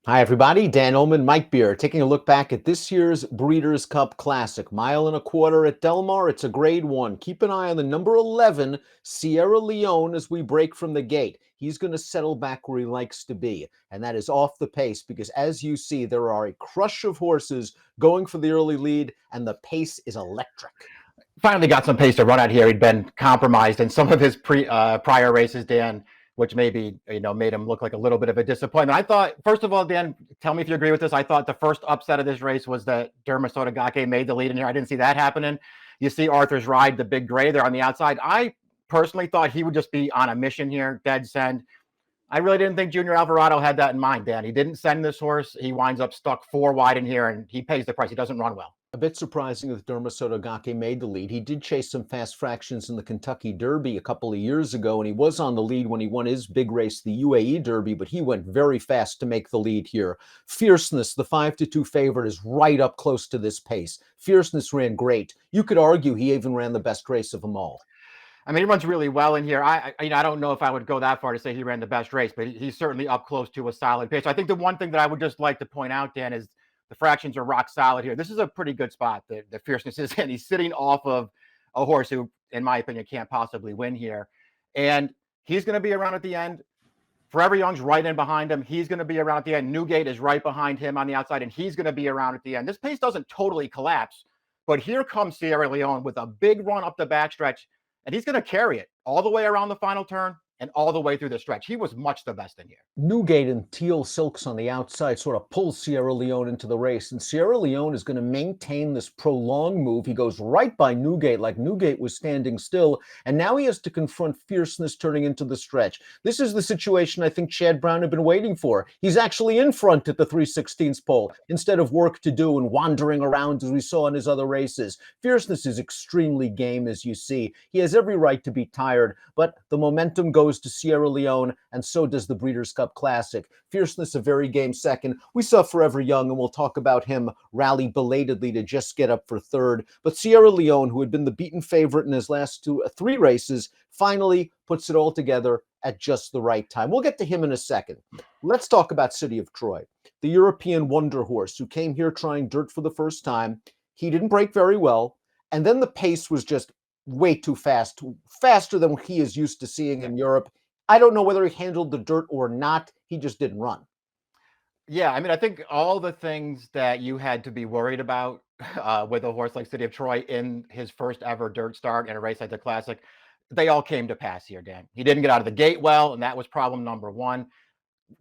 Hi, everybody. Dan Illman, Mike Beer, taking a look back at this year's Breeders' Cup Classic. Mile and a quarter at Del Mar. It's a grade one. Keep an eye on the number 11, Sierra Leone, as we break from the gate. He's going to settle back where he likes to be, and that is off the pace because, as you see, there are a crush of horses going for the early lead, and the pace is electric. Finally got some pace to run out here. He'd been compromised in some of his prior races, Dan, which maybe made him look like a little bit of a disappointment. I thought, first of all, Dan, tell me if you agree with this. I thought the first upset of this race was that Dermasotogake made the lead in here. I didn't see that happening. You see Arthur's Ride, the big gray there on the outside. I personally thought he would just be on a mission here, dead send. I really didn't think Junior Alvarado had that in mind, Dan. He didn't send this horse. He winds up stuck 4 wide in here, and he pays the price. He doesn't run well. A bit surprising that Dermasotogake made the lead. He did chase some fast fractions in the Kentucky Derby a couple of years ago, and he was on the lead when he won his big race, the UAE Derby, but he went very fast to make the lead here. Fierceness, the 5-2 favorite, is right up close to this pace. Fierceness ran great. You could argue he even ran the best race of them all. I mean, he runs really well in here. I don't know if I would go that far to say he ran the best race, but he's certainly up close to a solid pace. I think the one thing that I would just like to point out, Dan, is the fractions are rock solid here. This is a pretty good spot. The fierceness is, and he's sitting off of a horse who, in my opinion, can't possibly win here. And he's going to be around at the end. Forever Young's right in behind him. He's going to be around at the end. Newgate is right behind him on the outside, and he's going to be around at the end. This pace doesn't totally collapse, but here comes Sierra Leone with a big run up the backstretch, and he's going to carry it all the way around the final turn and all the way through the stretch. He was much the best in here. Newgate and Teal Silks on the outside sort of pull Sierra Leone into the race, and Sierra Leone is going to maintain this prolonged move. He goes right by Newgate like Newgate was standing still, and now he has to confront Fierceness turning into the stretch. This is the situation I think Chad Brown had been waiting for. He's actually in front at the 3/16 pole instead of work to do and wandering around as we saw in his other races. Fierceness is extremely game, as you see. He has every right to be tired, but the momentum goes to Sierra Leone, and so does the Breeders' Cup Classic. Fierceness a very game second. We saw Forever Young, and we'll talk about him, rally belatedly to just get up for third. But Sierra Leone, who had been the beaten favorite in his last 3 races, finally puts it all together at just the right time. We'll get to him in a second. Let's talk about City of Troy, the European wonder horse who came here trying dirt for the first time. He didn't break very well, and then the pace was just way too fast, faster than he is used to seeing in Europe. I don't know whether he handled the dirt or not. He just didn't run. Yeah, I mean, I think all the things that you had to be worried about with a horse like City of Troy in his first ever dirt start in a race like the Classic, they all came to pass here, Dan. He didn't get out of the gate well, and that was problem number one.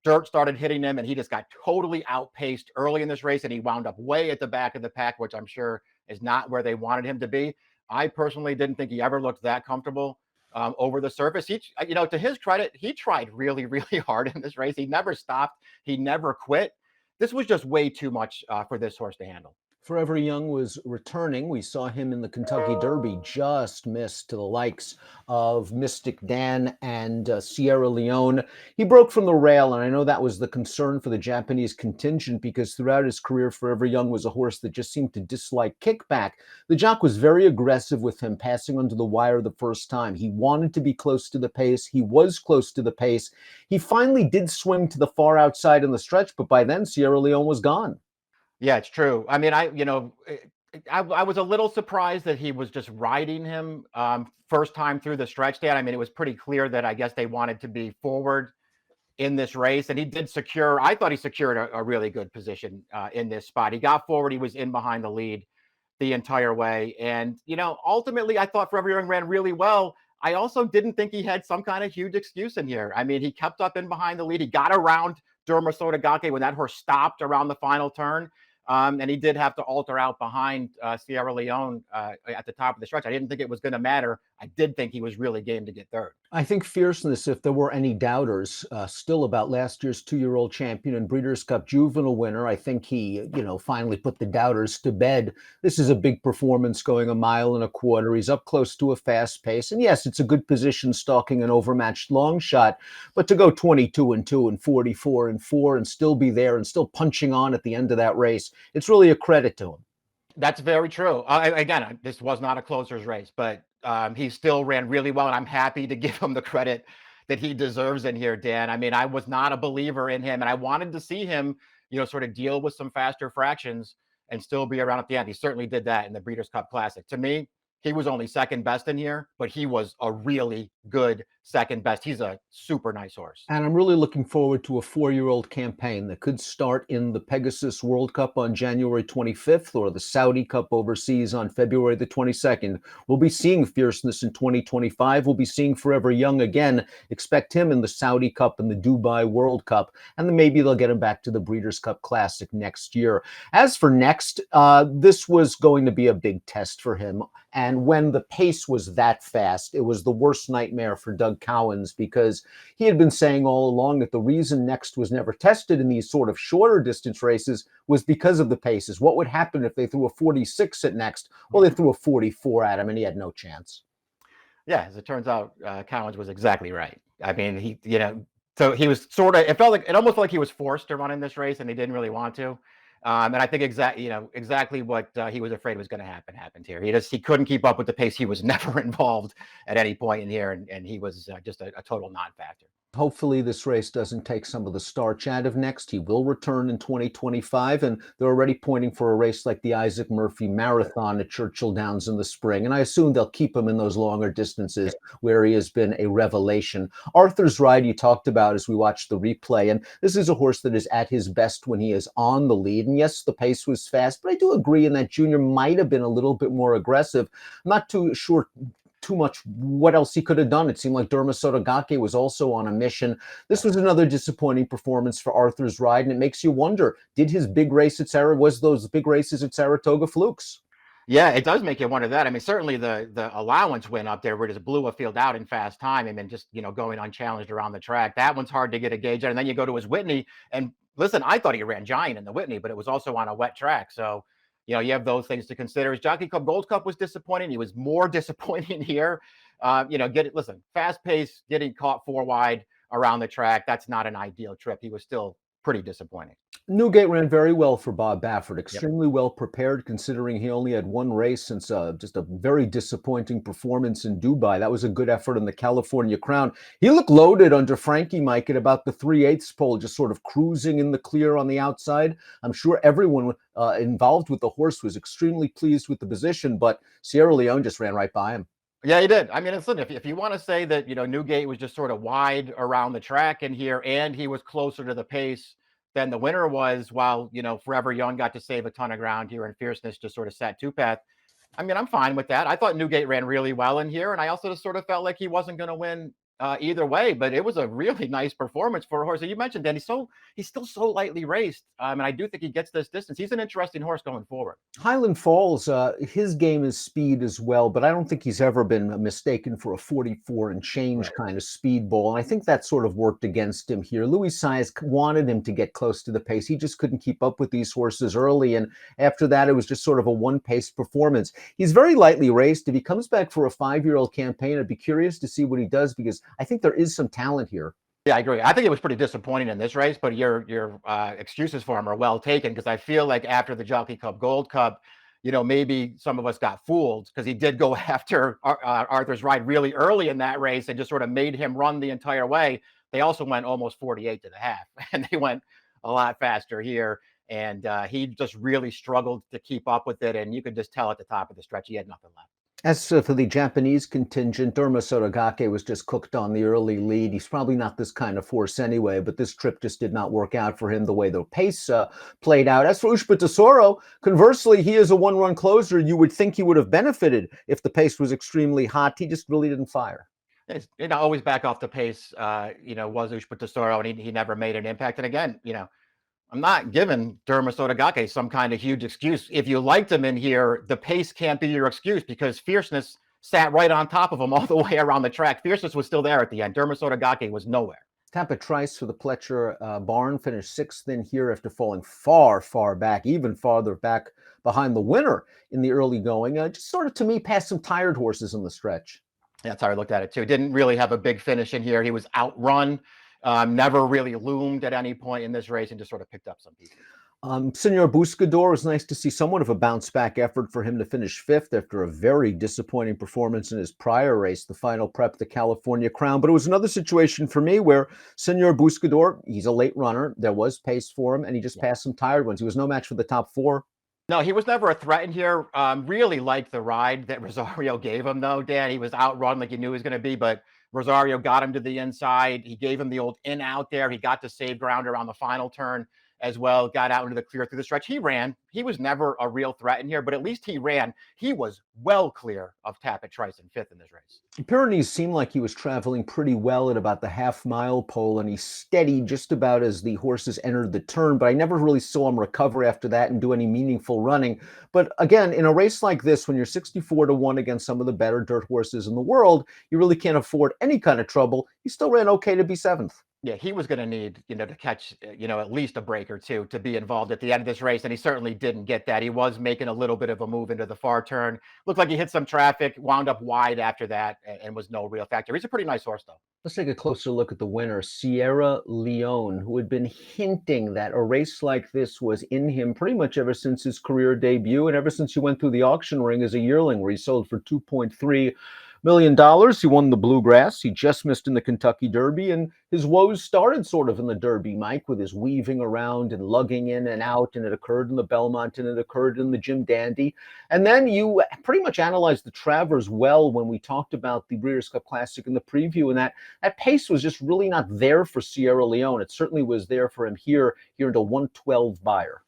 Dirt started hitting him, and he just got totally outpaced early in this race, and he wound up way at the back of the pack, which I'm sure is not where they wanted him to be. I personally didn't think he ever looked that comfortable over the surface. He, to his credit, he tried really, really hard in this race. He never stopped. He never quit. This was just way too much for this horse to handle. Forever Young was returning. We saw him in the Kentucky Derby, just missed to the likes of Mystic Dan and Sierra Leone. He broke from the rail, and I know that was the concern for the Japanese contingent because throughout his career, Forever Young was a horse that just seemed to dislike kickback. The jock was very aggressive with him, passing under the wire the first time. He wanted to be close to the pace. He was close to the pace. He finally did swing to the far outside in the stretch, but by then Sierra Leone was gone. Yeah, it's true. I mean, I was a little surprised that he was just riding him first time through the stretch, Dan. I mean, it was pretty clear that I guess they wanted to be forward in this race, and he did secure. I thought he secured a really good position in this spot. He got forward. He was in behind the lead the entire way, and ultimately, I thought Forever Young ran really well. I also didn't think he had some kind of huge excuse in here. I mean, he kept up in behind the lead. He got around Dermasotogake when that horse stopped around the final turn. And he did have to alter out behind Sierra Leone at the top of the stretch. I didn't think it was going to matter. I did think he was really game to get third. I think Fierceness, if there were any doubters still about last year's 2-year-old champion and Breeders' Cup juvenile winner, I think he, finally put the doubters to bed. This is a big performance going 1.25 miles. He's up close to a fast pace. And yes, it's a good position stalking an overmatched long shot, but to go 22-2 and 44-4 and still be there and still punching on at the end of that race, it's really a credit to him. That's very true. Again, this was not a closer's race, but he still ran really well, and I'm happy to give him the credit that he deserves in here, Dan. I mean, I was not a believer in him, and I wanted to see him, sort of deal with some faster fractions and still be around at the end. He certainly did that in the Breeders' Cup Classic. To me, he was only second best in here, but he was a really good second best. He's a super nice horse. And I'm really looking forward to a 4-year-old campaign that could start in the Pegasus World Cup on January 25th or the Saudi Cup overseas on February the 22nd. We'll be seeing Fierceness in 2025. We'll be seeing Forever Young again. Expect him in the Saudi Cup and the Dubai World Cup. And then maybe they'll get him back to the Breeders' Cup Classic next year. As for next, this was going to be a big test for him. And when the pace was that fast, it was the worst nightmare for Doug Cowens, because he had been saying all along that the reason Next was never tested in these sort of shorter distance races was because of the paces. What would happen if they threw a 46 at Next? Well, they threw a 44 at him, and he had no chance. Yeah, as it turns out, Cowens was exactly right. I mean, so he was sort of, it almost felt like he was forced to run in this race, and he didn't really want to. And I think exactly what he was afraid was going to happen happened here. He couldn't keep up with the pace. He was never involved at any point in here, and he was just a total non-factor. Hopefully this race doesn't take some of the starch out of Next. He will return in 2025, and they're already pointing for a race like the Isaac Murphy Marathon at Churchill Downs in the spring. And I assume they'll keep him in those longer distances where he has been a revelation. Arthur's Ride you talked about as we watched the replay, and this is a horse that is at his best when he is on the lead. And yes, the pace was fast, but I do agree in that Junior might have been a little bit more aggressive. I'm not too sure too much what else he could have done. It seemed like Derma Sotogake was also on a mission. This was another disappointing performance for Arthur's Ride, and it makes you wonder, was those big races at Saratoga flukes? Yeah, it does make you wonder that. I mean, certainly the allowance win up there where it just blew a field out in fast time and then just, going unchallenged around the track. That one's hard to get a gauge on. And then you go to his Whitney, and listen, I thought he ran giant in the Whitney, but it was also on a wet track. So, you have those things to consider. His Jockey Club Gold Cup was disappointing. He was more disappointing here. Listen, fast pace, getting caught 4 wide around the track. That's not an ideal trip. He was still pretty disappointing. Newgate ran very well for Bob Baffert, extremely well prepared considering he only had one race since just a very disappointing performance in Dubai. That was a good effort in the California Crown. He looked loaded under Frankie Mike at about the 3/8 pole, just sort of cruising in the clear on the outside. I'm sure everyone involved with the horse was extremely pleased with the position, but Sierra Leone just ran right by him. Yeah, he did. I mean, listen, if you want to say that, Newgate was just sort of wide around the track in here and he was closer to the pace than the winner was, while, Forever Young got to save a ton of ground here and Fierceness just sort of sat 2-path. I mean, I'm fine with that. I thought Newgate ran really well in here, and I also just sort of felt like he wasn't going to win either way, but it was a really nice performance for a horse. And you mentioned, Dan, he's still so lightly raced. And I do think he gets this distance. He's an interesting horse going forward. Highland Falls, his game is speed as well, but I don't think he's ever been mistaken for a 44 and change kind of speed bull. And I think that sort of worked against him here. Louis Saez wanted him to get close to the pace. He just couldn't keep up with these horses early. And after that, it was just sort of a one-pace performance. He's very lightly raced. If he comes back for a 5-year-old campaign, I'd be curious to see what he does, because I think there is some talent here. Yeah, I agree. I think it was pretty disappointing in this race, but your excuses for him are well taken, because I feel like after the Jockey Club Gold Cup, maybe some of us got fooled, because he did go after Arthur's Ride really early in that race and just sort of made him run the entire way. They also went almost 48 to the half, and they went a lot faster here. And he just really struggled to keep up with it. And you could just tell at the top of the stretch, he had nothing left. As for the Japanese contingent, Derma Sotogake was just cooked on the early lead. He's probably not this kind of horse anyway, but this trip just did not work out for him the way the pace played out. As for Ushba Tesoro, conversely, he is a one-run closer. You would think he would have benefited if the pace was extremely hot. He just really didn't fire. It's, always back off the pace, was Ushba Tesoro, and he never made an impact. And again, I'm not giving Derma Sotogake some kind of huge excuse. If you liked him in here, the pace can't be your excuse, because Fierceness sat right on top of him all the way around the track. Fierceness was still there at the end. Derma Sotogake was nowhere. Tampa Trice for the Pletcher barn finished 6th in here after falling far, far back, even farther back behind the winner in the early going. Just sort of, to me, past some tired horses in the stretch. Yeah, that's how I looked at it too. Didn't really have a big finish in here. He was outrun. Never really loomed at any point in this race and just sort of picked up some people. Senor Buscador, was nice to see somewhat of a bounce back effort for him to finish fifth after a very disappointing performance in his prior race, the final prep, the California Crown. But it was another situation for me where Senor Buscador, he's a late runner. There was pace for him, and he just passed some tired ones. He was no match for the top four. No, he was never a threat in here. Really liked the ride that Rosario gave him, though, Dan. He was outrun like he knew he was going to be, but Rosario got him to the inside. He gave him the old in out there. He got to save ground around the final turn as well, got out into the clear through the stretch. He ran. He was never a real threat in here, but at least he ran. He was well clear of Tappet Trice in fifth in this race. Pyrenees seemed like he was traveling pretty well at about the half-mile pole, and he steadied just about as the horses entered the turn, but I never really saw him recover after that and do any meaningful running. But again, in a race like this, when you're 64-1 against some of the better dirt horses in the world, you really can't afford any kind of trouble. He still ran okay to be seventh. Yeah, he was going to need, to catch, at least a break or two to be involved at the end of this race. And he certainly didn't get that. He was making a little bit of a move into the far turn. Looked like he hit some traffic, wound up wide after that, and was no real factor. He's a pretty nice horse, though. Let's take a closer look at the winner, Sierra Leone, who had been hinting that a race like this was in him pretty much ever since his career debut and ever since he went through the auction ring as a yearling, where he sold for $2.3 million. He won the Bluegrass. He just missed in the Kentucky Derby, and his woes started sort of in the Derby, Mike, with his weaving around and lugging in and out, and it occurred in the Belmont, and it occurred in the Jim Dandy. And then you pretty much analyzed the Travers well when we talked about the Breeders' Cup Classic in the preview, and that pace was just really not there for Sierra Leone. It certainly was there for him here into 112 buyer.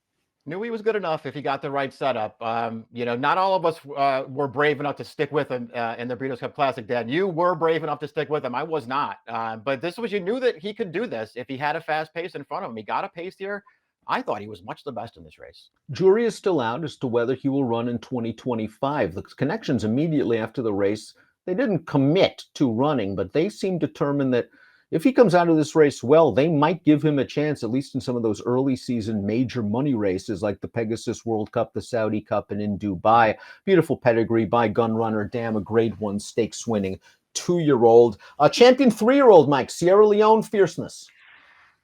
Knew he was good enough if he got the right setup. Not all of us were brave enough to stick with him in the Breeders' Cup Classic, Dan. You were brave enough to stick with him. I was not. But you knew that he could do this if he had a fast pace in front of him. He got a pace here. I thought he was much the best in this race. Jury is still out as to whether he will run in 2025. The connections immediately after the race, they didn't commit to running, but they seem determined that if he comes out of this race well, they might give him a chance, at least in some of those early season major money races like the Pegasus World Cup, the Saudi Cup, and in Dubai. Beautiful pedigree by Gun Runner Dam, a grade 1 stakes winning 2-year-old. Champion 3-year-old, Mike, Sierra Leone Fierceness.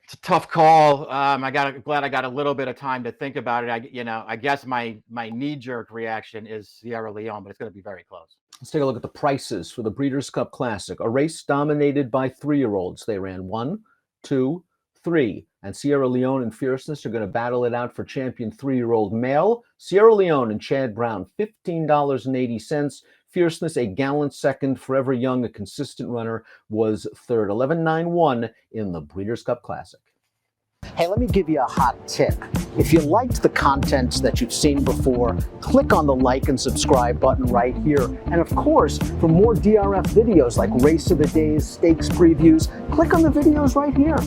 It's a tough call. Glad I got a little bit of time to think about it. I guess my knee-jerk reaction is Sierra Leone, but it's going to be very close. Let's take a look at the prices for the Breeders' Cup Classic, a race dominated by 3-year-olds. They ran 1, 2, 3, and Sierra Leone and Fierceness are going to battle it out for champion 3-year-old male. Sierra Leone and Chad Brown, $15.80. Fierceness, a gallant second. Forever Young, a consistent runner, was third. 11.91 in the Breeders' Cup Classic. Hey, let me give you a hot tip. If you liked the content that you've seen before, click on the like and subscribe button right here. And of course, for more DRF videos like Race of the Days, stakes previews, click on the videos right here.